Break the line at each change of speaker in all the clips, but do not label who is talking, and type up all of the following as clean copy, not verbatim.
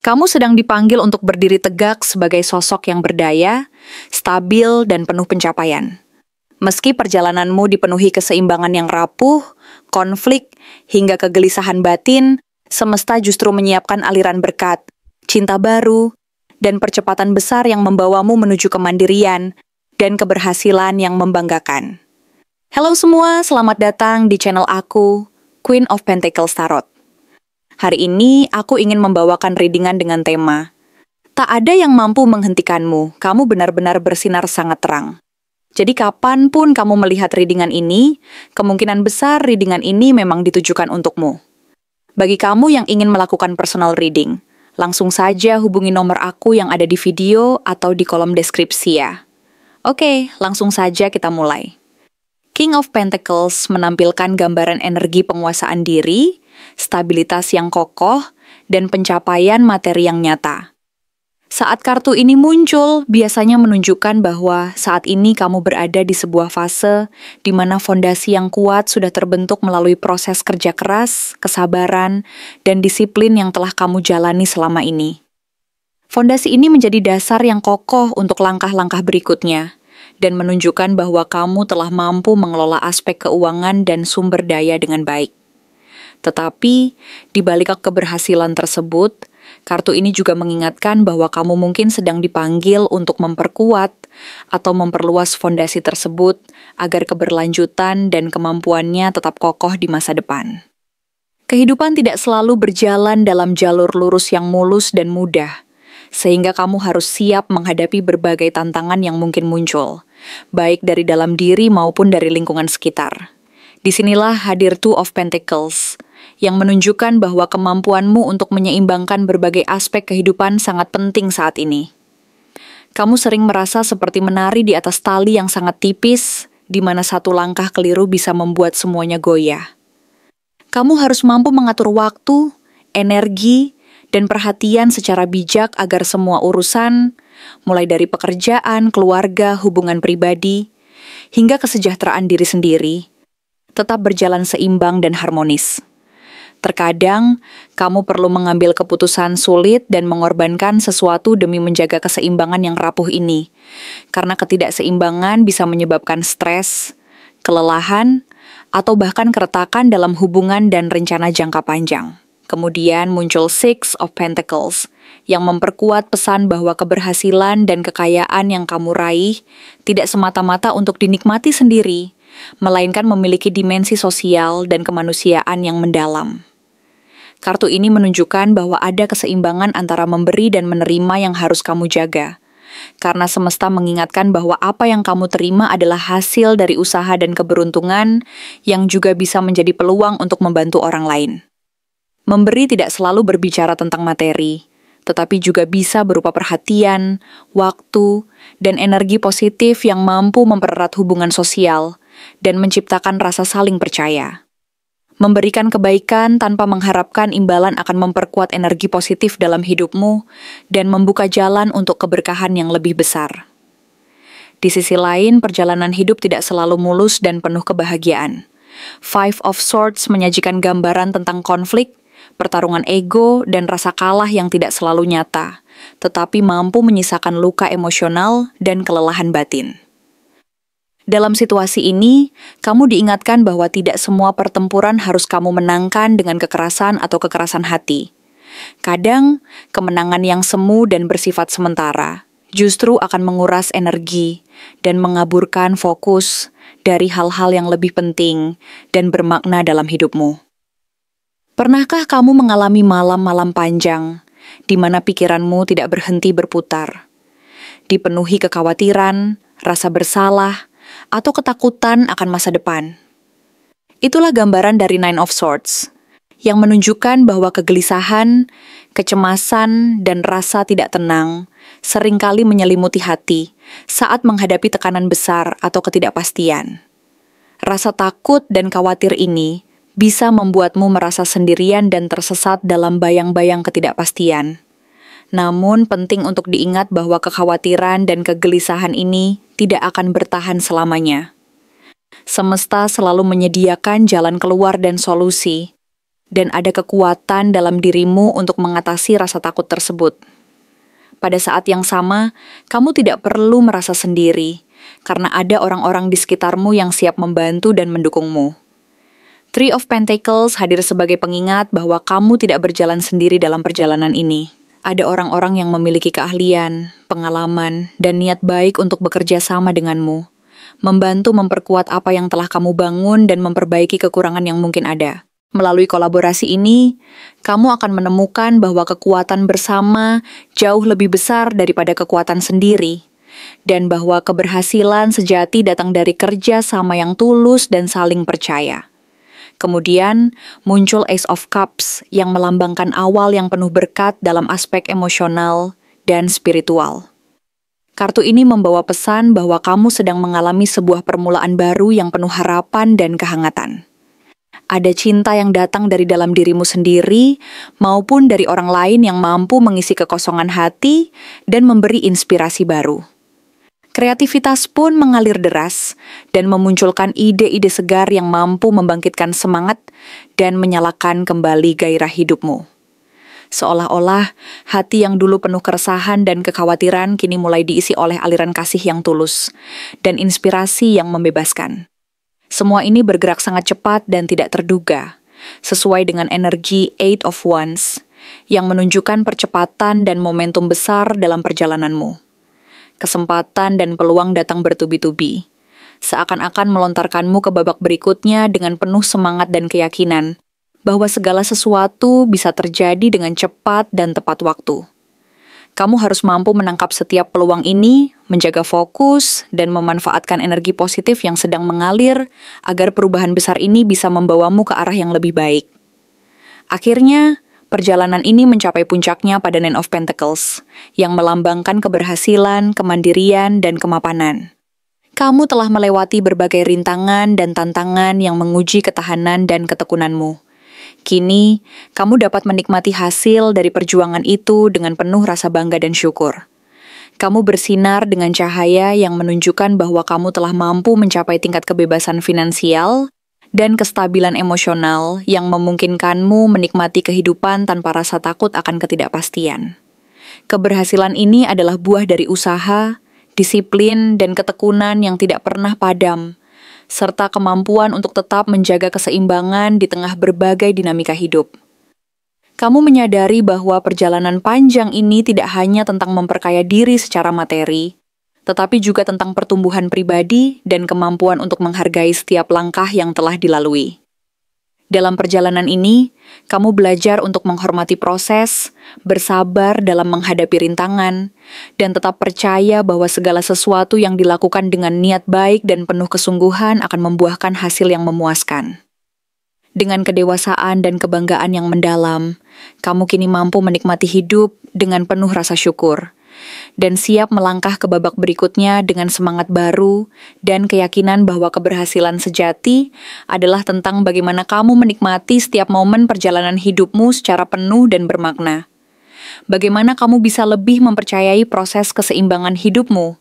Kamu sedang dipanggil untuk berdiri tegak sebagai sosok yang berdaya, stabil, dan penuh pencapaian. Meski perjalananmu dipenuhi keseimbangan yang rapuh, konflik, hingga kegelisahan batin, semesta justru menyiapkan aliran berkat, cinta baru, dan percepatan besar yang membawamu menuju kemandirian dan keberhasilan yang membanggakan. Halo semua, selamat datang di channel aku, Queen of Pentacles Tarot. Hari ini aku ingin membawakan readingan dengan tema tak ada yang mampu menghentikanmu, kamu benar-benar bersinar sangat terang. Jadi kapanpun kamu melihat readingan ini, kemungkinan besar readingan ini memang ditujukan untukmu. Bagi kamu yang ingin melakukan personal reading, langsung saja hubungi nomor aku yang ada di video atau di kolom deskripsi ya. Oke, langsung saja kita mulai. King of Pentacles menampilkan gambaran energi penguasaan diri, stabilitas yang kokoh, dan pencapaian materi yang nyata. Saat kartu ini muncul, biasanya menunjukkan bahwa saat ini kamu berada di sebuah fase di mana fondasi yang kuat sudah terbentuk melalui proses kerja keras, kesabaran, dan disiplin yang telah kamu jalani selama ini. Fondasi ini menjadi dasar yang kokoh untuk langkah-langkah berikutnya, dan menunjukkan bahwa kamu telah mampu mengelola aspek keuangan dan sumber daya dengan baik. Tetapi, di balik keberhasilan tersebut, kartu ini juga mengingatkan bahwa kamu mungkin sedang dipanggil untuk memperkuat atau memperluas fondasi tersebut agar keberlanjutan dan kemampuannya tetap kokoh di masa depan. Kehidupan tidak selalu berjalan dalam jalur lurus yang mulus dan mudah, sehingga kamu harus siap menghadapi berbagai tantangan yang mungkin muncul, baik dari dalam diri maupun dari lingkungan sekitar. Disinilah hadir Two of Pentacles, yang menunjukkan bahwa kemampuanmu untuk menyeimbangkan berbagai aspek kehidupan sangat penting saat ini. Kamu sering merasa seperti menari di atas tali yang sangat tipis, di mana satu langkah keliru bisa membuat semuanya goyah. Kamu harus mampu mengatur waktu, energi, dan perhatian secara bijak agar semua urusan, mulai dari pekerjaan, keluarga, hubungan pribadi, hingga kesejahteraan diri sendiri, tetap berjalan seimbang dan harmonis. Terkadang, kamu perlu mengambil keputusan sulit dan mengorbankan sesuatu demi menjaga keseimbangan yang rapuh ini, karena ketidakseimbangan bisa menyebabkan stres, kelelahan, atau bahkan keretakan dalam hubungan dan rencana jangka panjang. Kemudian muncul Six of Pentacles, yang memperkuat pesan bahwa keberhasilan dan kekayaan yang kamu raih tidak semata-mata untuk dinikmati sendiri, melainkan memiliki dimensi sosial dan kemanusiaan yang mendalam. Kartu ini menunjukkan bahwa ada keseimbangan antara memberi dan menerima yang harus kamu jaga, karena semesta mengingatkan bahwa apa yang kamu terima adalah hasil dari usaha dan keberuntungan yang juga bisa menjadi peluang untuk membantu orang lain. Memberi tidak selalu berbicara tentang materi, tetapi juga bisa berupa perhatian, waktu, dan energi positif yang mampu mempererat hubungan sosial dan menciptakan rasa saling percaya. Memberikan kebaikan tanpa mengharapkan imbalan akan memperkuat energi positif dalam hidupmu dan membuka jalan untuk keberkahan yang lebih besar. Di sisi lain, perjalanan hidup tidak selalu mulus dan penuh kebahagiaan. Five of Swords menyajikan gambaran tentang konflik, pertarungan ego, dan rasa kalah yang tidak selalu nyata, tetapi mampu menyisakan luka emosional dan kelelahan batin. Dalam situasi ini, kamu diingatkan bahwa tidak semua pertempuran harus kamu menangkan dengan kekerasan atau kekerasan hati. Kadang, kemenangan yang semu dan bersifat sementara justru akan menguras energi dan mengaburkan fokus dari hal-hal yang lebih penting dan bermakna dalam hidupmu. Pernahkah kamu mengalami malam-malam panjang di mana pikiranmu tidak berhenti berputar, dipenuhi kekhawatiran, rasa bersalah, atau ketakutan akan masa depan? Itulah gambaran dari Nine of Swords, yang menunjukkan bahwa kegelisahan, kecemasan, dan rasa tidak tenang seringkali menyelimuti hati saat menghadapi tekanan besar atau ketidakpastian. Rasa takut dan khawatir ini bisa membuatmu merasa sendirian dan tersesat dalam bayang-bayang ketidakpastian. Namun penting untuk diingat bahwa kekhawatiran dan kegelisahan ini tidak akan bertahan selamanya. Semesta selalu menyediakan jalan keluar dan solusi, dan ada kekuatan dalam dirimu untuk mengatasi rasa takut tersebut. Pada saat yang sama, kamu tidak perlu merasa sendiri, karena ada orang-orang di sekitarmu yang siap membantu dan mendukungmu. Three of Pentacles hadir sebagai pengingat bahwa kamu tidak berjalan sendiri dalam perjalanan ini. Ada orang-orang yang memiliki keahlian, pengalaman, dan niat baik untuk bekerja sama denganmu, membantu memperkuat apa yang telah kamu bangun dan memperbaiki kekurangan yang mungkin ada. Melalui kolaborasi ini, kamu akan menemukan bahwa kekuatan bersama jauh lebih besar daripada kekuatan sendiri, dan bahwa keberhasilan sejati datang dari kerja sama yang tulus dan saling percaya. Kemudian, muncul Ace of Cups yang melambangkan awal yang penuh berkat dalam aspek emosional dan spiritual. Kartu ini membawa pesan bahwa kamu sedang mengalami sebuah permulaan baru yang penuh harapan dan kehangatan. Ada cinta yang datang dari dalam dirimu sendiri maupun dari orang lain yang mampu mengisi kekosongan hati dan memberi inspirasi baru. Kreativitas pun mengalir deras dan memunculkan ide-ide segar yang mampu membangkitkan semangat dan menyalakan kembali gairah hidupmu. Seolah-olah hati yang dulu penuh keresahan dan kekhawatiran kini mulai diisi oleh aliran kasih yang tulus dan inspirasi yang membebaskan. Semua ini bergerak sangat cepat dan tidak terduga, sesuai dengan energi Eight of Wands yang menunjukkan percepatan dan momentum besar dalam perjalananmu. Kesempatan dan peluang datang bertubi-tubi, seakan-akan melontarkanmu ke babak berikutnya dengan penuh semangat dan keyakinan bahwa segala sesuatu bisa terjadi dengan cepat dan tepat waktu. Kamu harus mampu menangkap setiap peluang ini, menjaga fokus, dan memanfaatkan energi positif yang sedang mengalir agar perubahan besar ini bisa membawamu ke arah yang lebih baik. Akhirnya, perjalanan ini mencapai puncaknya pada Nine of Pentacles, yang melambangkan keberhasilan, kemandirian, dan kemapanan. Kamu telah melewati berbagai rintangan dan tantangan yang menguji ketahanan dan ketekunanmu. Kini, kamu dapat menikmati hasil dari perjuangan itu dengan penuh rasa bangga dan syukur. Kamu bersinar dengan cahaya yang menunjukkan bahwa kamu telah mampu mencapai tingkat kebebasan finansial dan kestabilan emosional yang memungkinkanmu menikmati kehidupan tanpa rasa takut akan ketidakpastian. Keberhasilan ini adalah buah dari usaha, disiplin, dan ketekunan yang tidak pernah padam, serta kemampuan untuk tetap menjaga keseimbangan di tengah berbagai dinamika hidup. Kamu menyadari bahwa perjalanan panjang ini tidak hanya tentang memperkaya diri secara materi, tetapi juga tentang pertumbuhan pribadi dan kemampuan untuk menghargai setiap langkah yang telah dilalui. Dalam perjalanan ini, kamu belajar untuk menghormati proses, bersabar dalam menghadapi rintangan, dan tetap percaya bahwa segala sesuatu yang dilakukan dengan niat baik dan penuh kesungguhan akan membuahkan hasil yang memuaskan. Dengan kedewasaan dan kebanggaan yang mendalam, kamu kini mampu menikmati hidup dengan penuh rasa syukur, dan siap melangkah ke babak berikutnya dengan semangat baru dan keyakinan bahwa keberhasilan sejati adalah tentang bagaimana kamu menikmati setiap momen perjalanan hidupmu secara penuh dan bermakna. Bagaimana kamu bisa lebih mempercayai proses keseimbangan hidupmu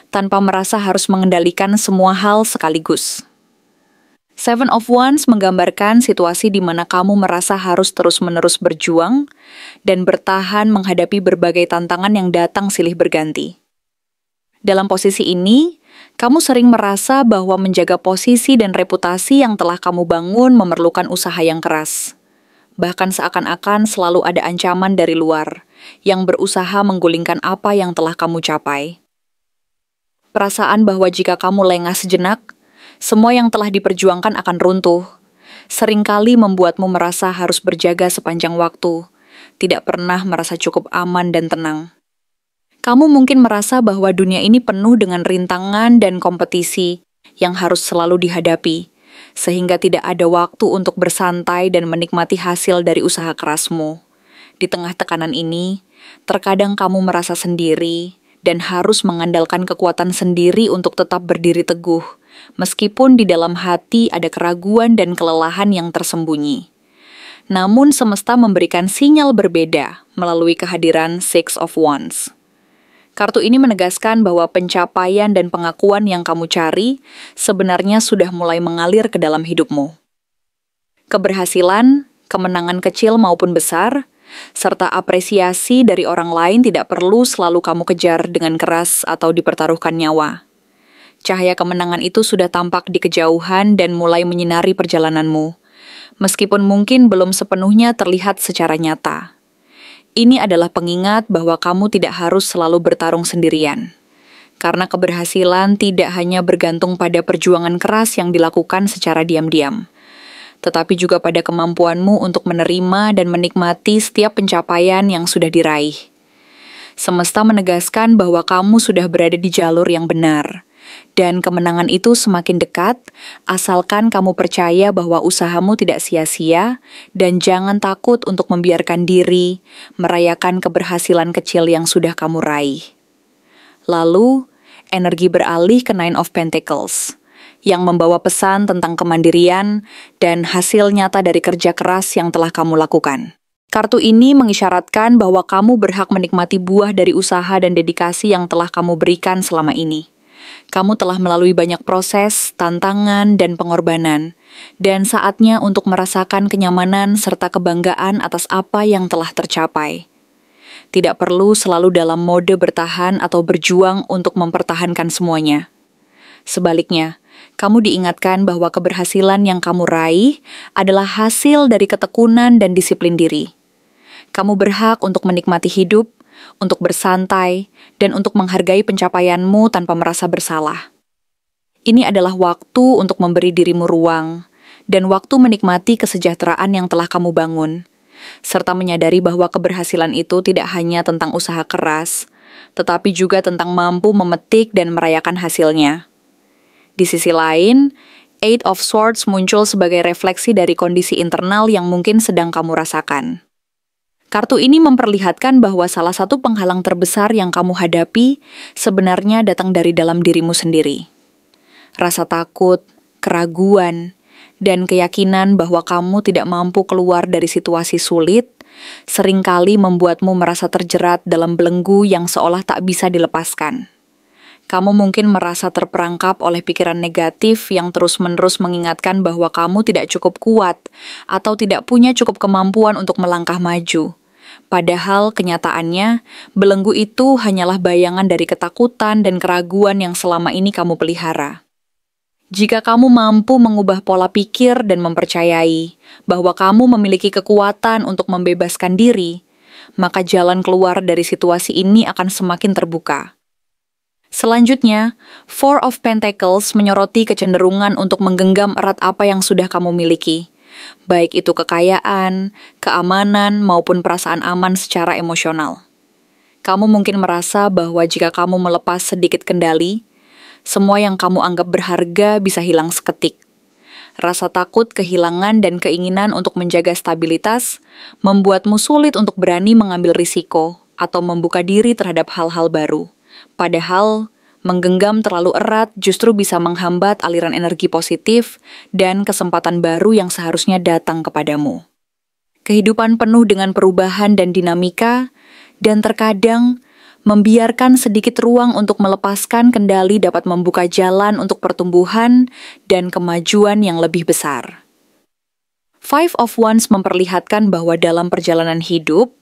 tanpa merasa harus mengendalikan semua hal sekaligus. Seven of Wands menggambarkan situasi di mana kamu merasa harus terus-menerus berjuang dan bertahan menghadapi berbagai tantangan yang datang silih berganti. Dalam posisi ini, kamu sering merasa bahwa menjaga posisi dan reputasi yang telah kamu bangun memerlukan usaha yang keras. Bahkan seakan-akan selalu ada ancaman dari luar yang berusaha menggulingkan apa yang telah kamu capai. Perasaan bahwa jika kamu lengah sejenak, semua yang telah diperjuangkan akan runtuh, seringkali membuatmu merasa harus berjaga sepanjang waktu, tidak pernah merasa cukup aman dan tenang. Kamu mungkin merasa bahwa dunia ini penuh dengan rintangan dan kompetisi yang harus selalu dihadapi, sehingga tidak ada waktu untuk bersantai dan menikmati hasil dari usaha kerasmu. Di tengah tekanan ini, terkadang kamu merasa sendiri dan harus mengandalkan kekuatan sendiri untuk tetap berdiri teguh, meskipun di dalam hati ada keraguan dan kelelahan yang tersembunyi. Namun semesta memberikan sinyal berbeda melalui kehadiran Six of Wands. Kartu ini menegaskan bahwa pencapaian dan pengakuan yang kamu cari sebenarnya sudah mulai mengalir ke dalam hidupmu. Keberhasilan, kemenangan kecil maupun besar, serta apresiasi dari orang lain tidak perlu selalu kamu kejar dengan keras atau dipertaruhkan nyawa. Cahaya kemenangan itu sudah tampak di kejauhan dan mulai menyinari perjalananmu, meskipun mungkin belum sepenuhnya terlihat secara nyata. Ini adalah pengingat bahwa kamu tidak harus selalu bertarung sendirian. Karena keberhasilan tidak hanya bergantung pada perjuangan keras yang dilakukan secara diam-diam, tetapi juga pada kemampuanmu untuk menerima dan menikmati setiap pencapaian yang sudah diraih. Semesta menegaskan bahwa kamu sudah berada di jalur yang benar, dan kemenangan itu semakin dekat, asalkan kamu percaya bahwa usahamu tidak sia-sia, dan jangan takut untuk membiarkan diri merayakan keberhasilan kecil yang sudah kamu raih. Lalu, energi beralih ke Nine of Pentacles, yang membawa pesan tentang kemandirian dan hasil nyata dari kerja keras yang telah kamu lakukan. Kartu ini mengisyaratkan bahwa kamu berhak menikmati buah dari usaha dan dedikasi yang telah kamu berikan selama ini. Kamu telah melalui banyak proses, tantangan, dan pengorbanan, dan saatnya untuk merasakan kenyamanan serta kebanggaan atas apa yang telah tercapai. Tidak perlu selalu dalam mode bertahan atau berjuang untuk mempertahankan semuanya. Sebaliknya, kamu diingatkan bahwa keberhasilan yang kamu raih adalah hasil dari ketekunan dan disiplin diri. Kamu berhak untuk menikmati hidup, untuk bersantai, dan untuk menghargai pencapaianmu tanpa merasa bersalah. Ini adalah waktu untuk memberi dirimu ruang, dan waktu menikmati kesejahteraan yang telah kamu bangun, serta menyadari bahwa keberhasilan itu tidak hanya tentang usaha keras, tetapi juga tentang mampu memetik dan merayakan hasilnya. Di sisi lain, Eight of Swords muncul sebagai refleksi dari kondisi internal yang mungkin sedang kamu rasakan. Kartu ini memperlihatkan bahwa salah satu penghalang terbesar yang kamu hadapi sebenarnya datang dari dalam dirimu sendiri. Rasa takut, keraguan, dan keyakinan bahwa kamu tidak mampu keluar dari situasi sulit seringkali membuatmu merasa terjerat dalam belenggu yang seolah tak bisa dilepaskan. Kamu mungkin merasa terperangkap oleh pikiran negatif yang terus-menerus mengingatkan bahwa kamu tidak cukup kuat atau tidak punya cukup kemampuan untuk melangkah maju. Padahal kenyataannya, belenggu itu hanyalah bayangan dari ketakutan dan keraguan yang selama ini kamu pelihara. Jika kamu mampu mengubah pola pikir dan mempercayai bahwa kamu memiliki kekuatan untuk membebaskan diri, maka jalan keluar dari situasi ini akan semakin terbuka. Selanjutnya, Four of Pentacles menyoroti kecenderungan untuk menggenggam erat apa yang sudah kamu miliki, baik itu kekayaan, keamanan, maupun perasaan aman secara emosional. Kamu mungkin merasa bahwa jika kamu melepas sedikit kendali, semua yang kamu anggap berharga bisa hilang seketik. Rasa takut, kehilangan, dan keinginan untuk menjaga stabilitas membuatmu sulit untuk berani mengambil risiko atau membuka diri terhadap hal-hal baru. Padahal, menggenggam terlalu erat justru bisa menghambat aliran energi positif dan kesempatan baru yang seharusnya datang kepadamu. Kehidupan penuh dengan perubahan dan dinamika, dan terkadang membiarkan sedikit ruang untuk melepaskan kendali dapat membuka jalan untuk pertumbuhan dan kemajuan yang lebih besar. Five of Wands memperlihatkan bahwa dalam perjalanan hidup,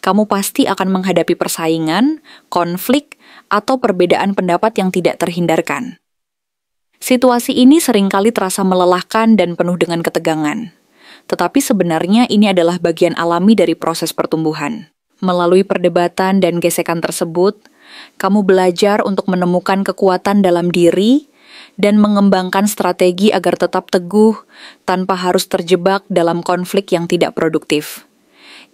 kamu pasti akan menghadapi persaingan, konflik, atau perbedaan pendapat yang tidak terhindarkan. Situasi ini seringkali terasa melelahkan dan penuh dengan ketegangan. Tetapi sebenarnya ini adalah bagian alami dari proses pertumbuhan. Melalui perdebatan dan gesekan tersebut, kamu belajar untuk menemukan kekuatan dalam diri dan mengembangkan strategi agar tetap teguh tanpa harus terjebak dalam konflik yang tidak produktif.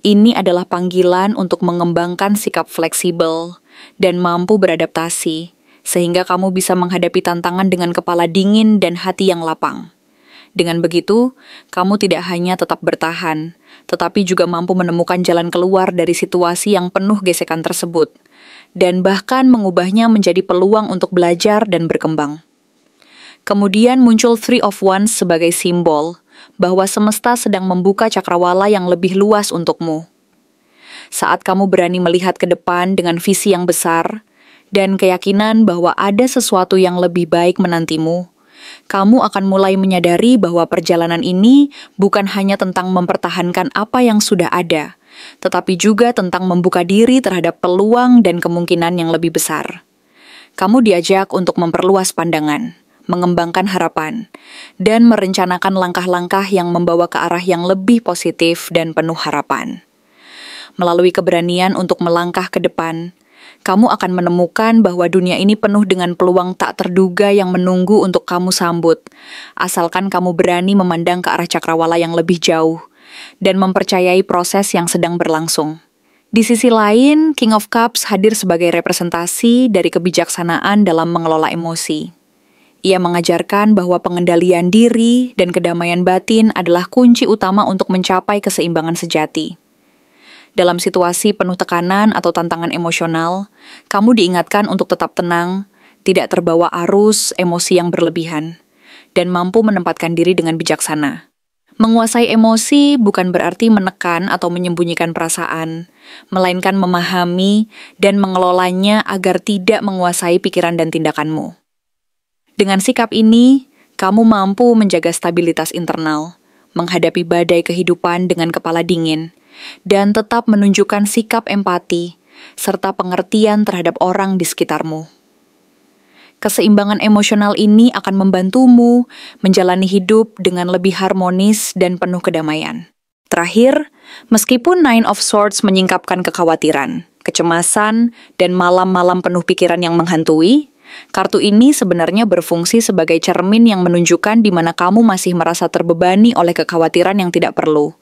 Ini adalah panggilan untuk mengembangkan sikap fleksibel dan mampu beradaptasi, sehingga kamu bisa menghadapi tantangan dengan kepala dingin dan hati yang lapang. Dengan begitu, kamu tidak hanya tetap bertahan, tetapi juga mampu menemukan jalan keluar dari situasi yang penuh gesekan tersebut, dan bahkan mengubahnya menjadi peluang untuk belajar dan berkembang. Kemudian muncul Three of Wands sebagai simbol bahwa semesta sedang membuka cakrawala yang lebih luas untukmu. Saat kamu berani melihat ke depan dengan visi yang besar dan keyakinan bahwa ada sesuatu yang lebih baik menantimu, kamu akan mulai menyadari bahwa perjalanan ini bukan hanya tentang mempertahankan apa yang sudah ada, tetapi juga tentang membuka diri terhadap peluang dan kemungkinan yang lebih besar. Kamu diajak untuk memperluas pandangan, mengembangkan harapan, dan merencanakan langkah-langkah yang membawa ke arah yang lebih positif dan penuh harapan. Melalui keberanian untuk melangkah ke depan, kamu akan menemukan bahwa dunia ini penuh dengan peluang tak terduga yang menunggu untuk kamu sambut, asalkan kamu berani memandang ke arah cakrawala yang lebih jauh dan mempercayai proses yang sedang berlangsung. Di sisi lain, King of Cups hadir sebagai representasi dari kebijaksanaan dalam mengelola emosi. Ia mengajarkan bahwa pengendalian diri dan kedamaian batin adalah kunci utama untuk mencapai keseimbangan sejati. Dalam situasi penuh tekanan atau tantangan emosional, kamu diingatkan untuk tetap tenang, tidak terbawa arus emosi yang berlebihan, dan mampu menempatkan diri dengan bijaksana. Menguasai emosi bukan berarti menekan atau menyembunyikan perasaan, melainkan memahami dan mengelolanya agar tidak menguasai pikiran dan tindakanmu. Dengan sikap ini, kamu mampu menjaga stabilitas internal, menghadapi badai kehidupan dengan kepala dingin, dan tetap menunjukkan sikap empati serta pengertian terhadap orang di sekitarmu. Keseimbangan emosional ini akan membantumu menjalani hidup dengan lebih harmonis dan penuh kedamaian. Terakhir, meskipun Nine of Swords menyingkapkan kekhawatiran, kecemasan, dan malam-malam penuh pikiran yang menghantui, kartu ini sebenarnya berfungsi sebagai cermin yang menunjukkan di mana kamu masih merasa terbebani oleh kekhawatiran yang tidak perlu.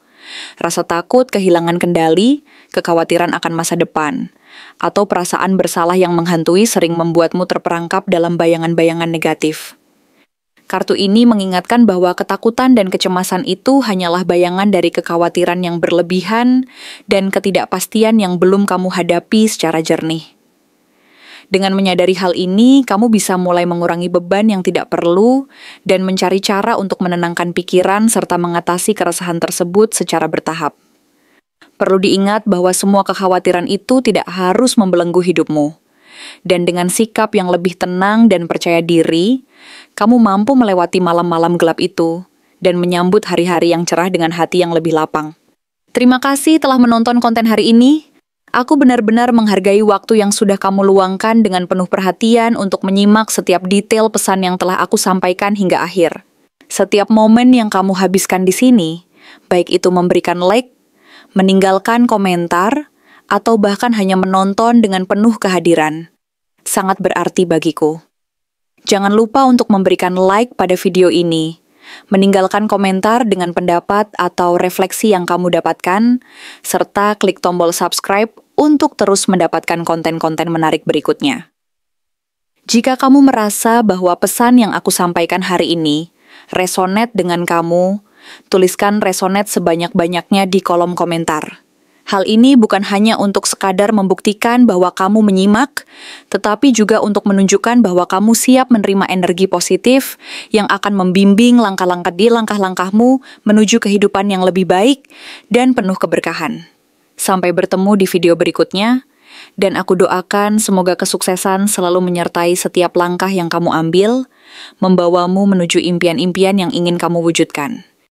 Rasa takut kehilangan kendali, kekhawatiran akan masa depan, atau perasaan bersalah yang menghantui sering membuatmu terperangkap dalam bayangan-bayangan negatif. Kartu ini mengingatkan bahwa ketakutan dan kecemasan itu hanyalah bayangan dari kekhawatiran yang berlebihan dan ketidakpastian yang belum kamu hadapi secara jernih. Dengan menyadari hal ini, kamu bisa mulai mengurangi beban yang tidak perlu dan mencari cara untuk menenangkan pikiran serta mengatasi keresahan tersebut secara bertahap. Perlu diingat bahwa semua kekhawatiran itu tidak harus membelenggu hidupmu. Dan dengan sikap yang lebih tenang dan percaya diri, kamu mampu melewati malam-malam gelap itu dan menyambut hari-hari yang cerah dengan hati yang lebih lapang. Terima kasih telah menonton konten hari ini. Aku benar-benar menghargai waktu yang sudah kamu luangkan dengan penuh perhatian untuk menyimak setiap detail pesan yang telah aku sampaikan hingga akhir. Setiap momen yang kamu habiskan di sini, baik itu memberikan like, meninggalkan komentar, atau bahkan hanya menonton dengan penuh kehadiran, sangat berarti bagiku. Jangan lupa untuk memberikan like pada video ini, meninggalkan komentar dengan pendapat atau refleksi yang kamu dapatkan, serta klik tombol subscribe untuk terus mendapatkan konten-konten menarik berikutnya. Jika kamu merasa bahwa pesan yang aku sampaikan hari ini resonate dengan kamu, tuliskan resonate sebanyak-banyaknya di kolom komentar. Hal ini bukan hanya untuk sekadar membuktikan bahwa kamu menyimak, tetapi juga untuk menunjukkan bahwa kamu siap menerima energi positif yang akan membimbing langkah-langkahmu menuju kehidupan yang lebih baik dan penuh keberkahan. Sampai bertemu di video berikutnya, dan aku doakan semoga kesuksesan selalu menyertai setiap langkah yang kamu ambil, membawamu menuju impian-impian yang ingin kamu wujudkan.